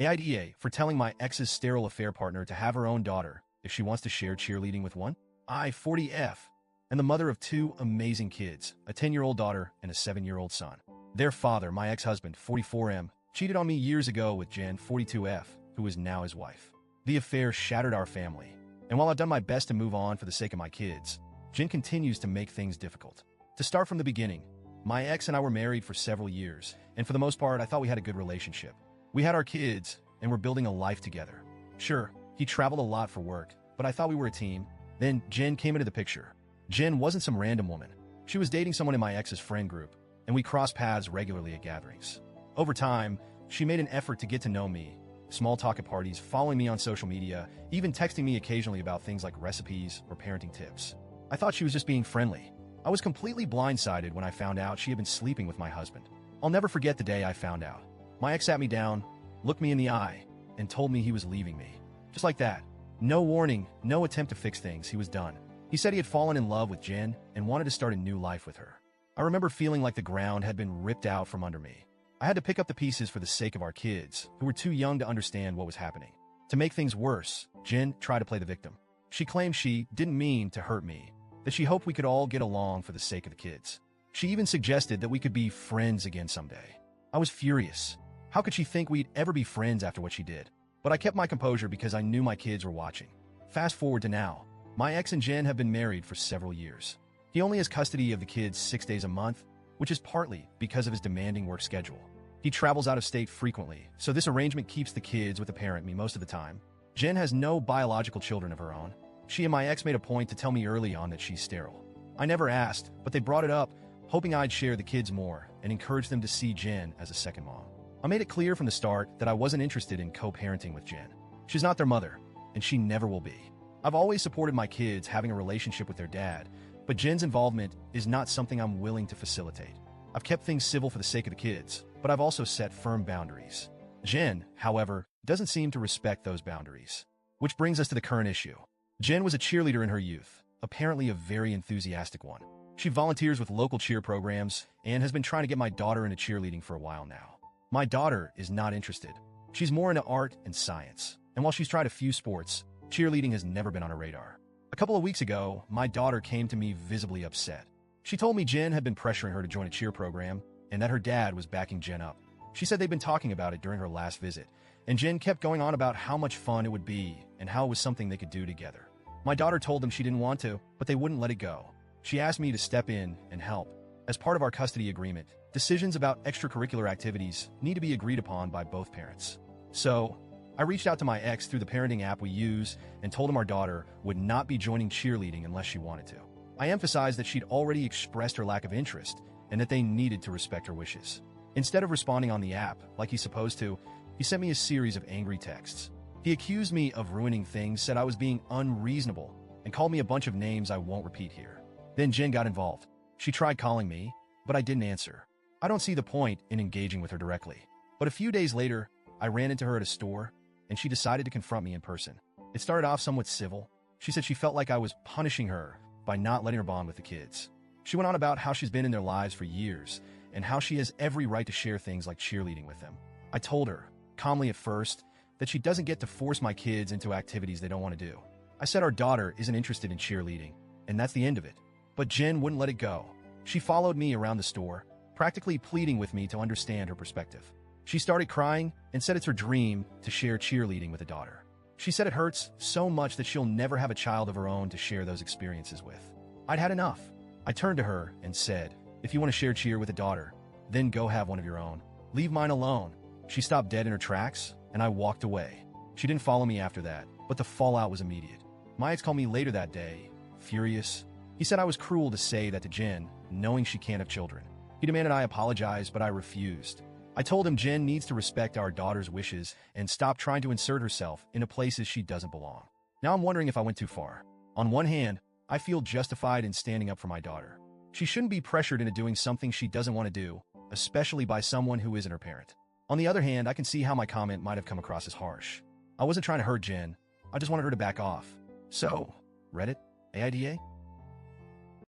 AITA for telling my ex's sterile affair partner to have her own daughter if she wants to share cheerleading with one. I, 40F, and the mother of two amazing kids, a 10-year-old daughter and a 7-year-old son. Their father, my ex-husband, 44M, cheated on me years ago with Jen, 42F, who is now his wife. The affair shattered our family, and while I've done my best to move on for the sake of my kids, Jen continues to make things difficult. To start from the beginning, my ex and I were married for several years, and for the most part, I thought we had a good relationship. We had our kids, and we're building a life together. Sure, he traveled a lot for work, but I thought we were a team. Then Jen came into the picture. Jen wasn't some random woman. She was dating someone in my ex's friend group, and we crossed paths regularly at gatherings. Over time, she made an effort to get to know me, small talk at parties, following me on social media, even texting me occasionally about things like recipes or parenting tips. I thought she was just being friendly. I was completely blindsided when I found out she had been sleeping with my husband. I'll never forget the day I found out. My ex sat me down, looked me in the eye, and told me he was leaving me. Just like that. No warning, no attempt to fix things, he was done. He said he had fallen in love with Jen and wanted to start a new life with her. I remember feeling like the ground had been ripped out from under me. I had to pick up the pieces for the sake of our kids, who were too young to understand what was happening. To make things worse, Jen tried to play the victim. She claimed she didn't mean to hurt me, that she hoped we could all get along for the sake of the kids. She even suggested that we could be friends again someday. I was furious. How could she think we'd ever be friends after what she did? But I kept my composure because I knew my kids were watching. Fast forward to now. My ex and Jen have been married for several years. He only has custody of the kids 6 days a month, which is partly because of his demanding work schedule. He travels out of state frequently, so this arrangement keeps the kids with the parent me most of the time. Jen has no biological children of her own. She and my ex made a point to tell me early on that she's sterile. I never asked, but they brought it up, hoping I'd share the kids more and encourage them to see Jen as a second mom. I made it clear from the start that I wasn't interested in co-parenting with Jen. She's not their mother, and she never will be. I've always supported my kids having a relationship with their dad, but Jen's involvement is not something I'm willing to facilitate. I've kept things civil for the sake of the kids, but I've also set firm boundaries. Jen, however, doesn't seem to respect those boundaries. Which brings us to the current issue. Jen was a cheerleader in her youth, apparently a very enthusiastic one. She volunteers with local cheer programs and has been trying to get my daughter into cheerleading for a while now. My daughter is not interested. She's more into art and science, and while she's tried a few sports, cheerleading has never been on her radar. A couple of weeks ago, my daughter came to me visibly upset. She told me Jen had been pressuring her to join a cheer program and that her dad was backing Jen up. She said they'd been talking about it during her last visit, and Jen kept going on about how much fun it would be and how it was something they could do together. My daughter told them she didn't want to, but they wouldn't let it go. She asked me to step in and help. As part of our custody agreement, decisions about extracurricular activities need to be agreed upon by both parents. So, I reached out to my ex through the parenting app we use and told him our daughter would not be joining cheerleading unless she wanted to. I emphasized that she'd already expressed her lack of interest and that they needed to respect her wishes. Instead of responding on the app like he's supposed to, he sent me a series of angry texts. He accused me of ruining things, said I was being unreasonable, and called me a bunch of names I won't repeat here. Then Jen got involved. She tried calling me, but I didn't answer. I don't see the point in engaging with her directly. But a few days later, I ran into her at a store, and she decided to confront me in person. It started off somewhat civil. She said she felt like I was punishing her by not letting her bond with the kids. She went on about how she's been in their lives for years, and how she has every right to share things like cheerleading with them. I told her, calmly at first, that she doesn't get to force my kids into activities they don't want to do. I said our daughter isn't interested in cheerleading, and that's the end of it. But Jen wouldn't let it go. She followed me around the store, practically pleading with me to understand her perspective. She started crying and said it's her dream to share cheerleading with a daughter. She said it hurts so much that she'll never have a child of her own to share those experiences with. I'd had enough. I turned to her and said, if you want to share cheer with a daughter, then go have one of your own. Leave mine alone. She stopped dead in her tracks, and I walked away. She didn't follow me after that, but the fallout was immediate. My ex called me later that day, furious. He said I was cruel to say that to Jen, knowing she can't have children. He demanded I apologize, but I refused. I told him Jen needs to respect our daughter's wishes and stop trying to insert herself into places she doesn't belong. Now I'm wondering if I went too far. On one hand, I feel justified in standing up for my daughter. She shouldn't be pressured into doing something she doesn't want to do, especially by someone who isn't her parent. On the other hand, I can see how my comment might have come across as harsh. I wasn't trying to hurt Jen. I just wanted her to back off. So, Reddit? AIDA?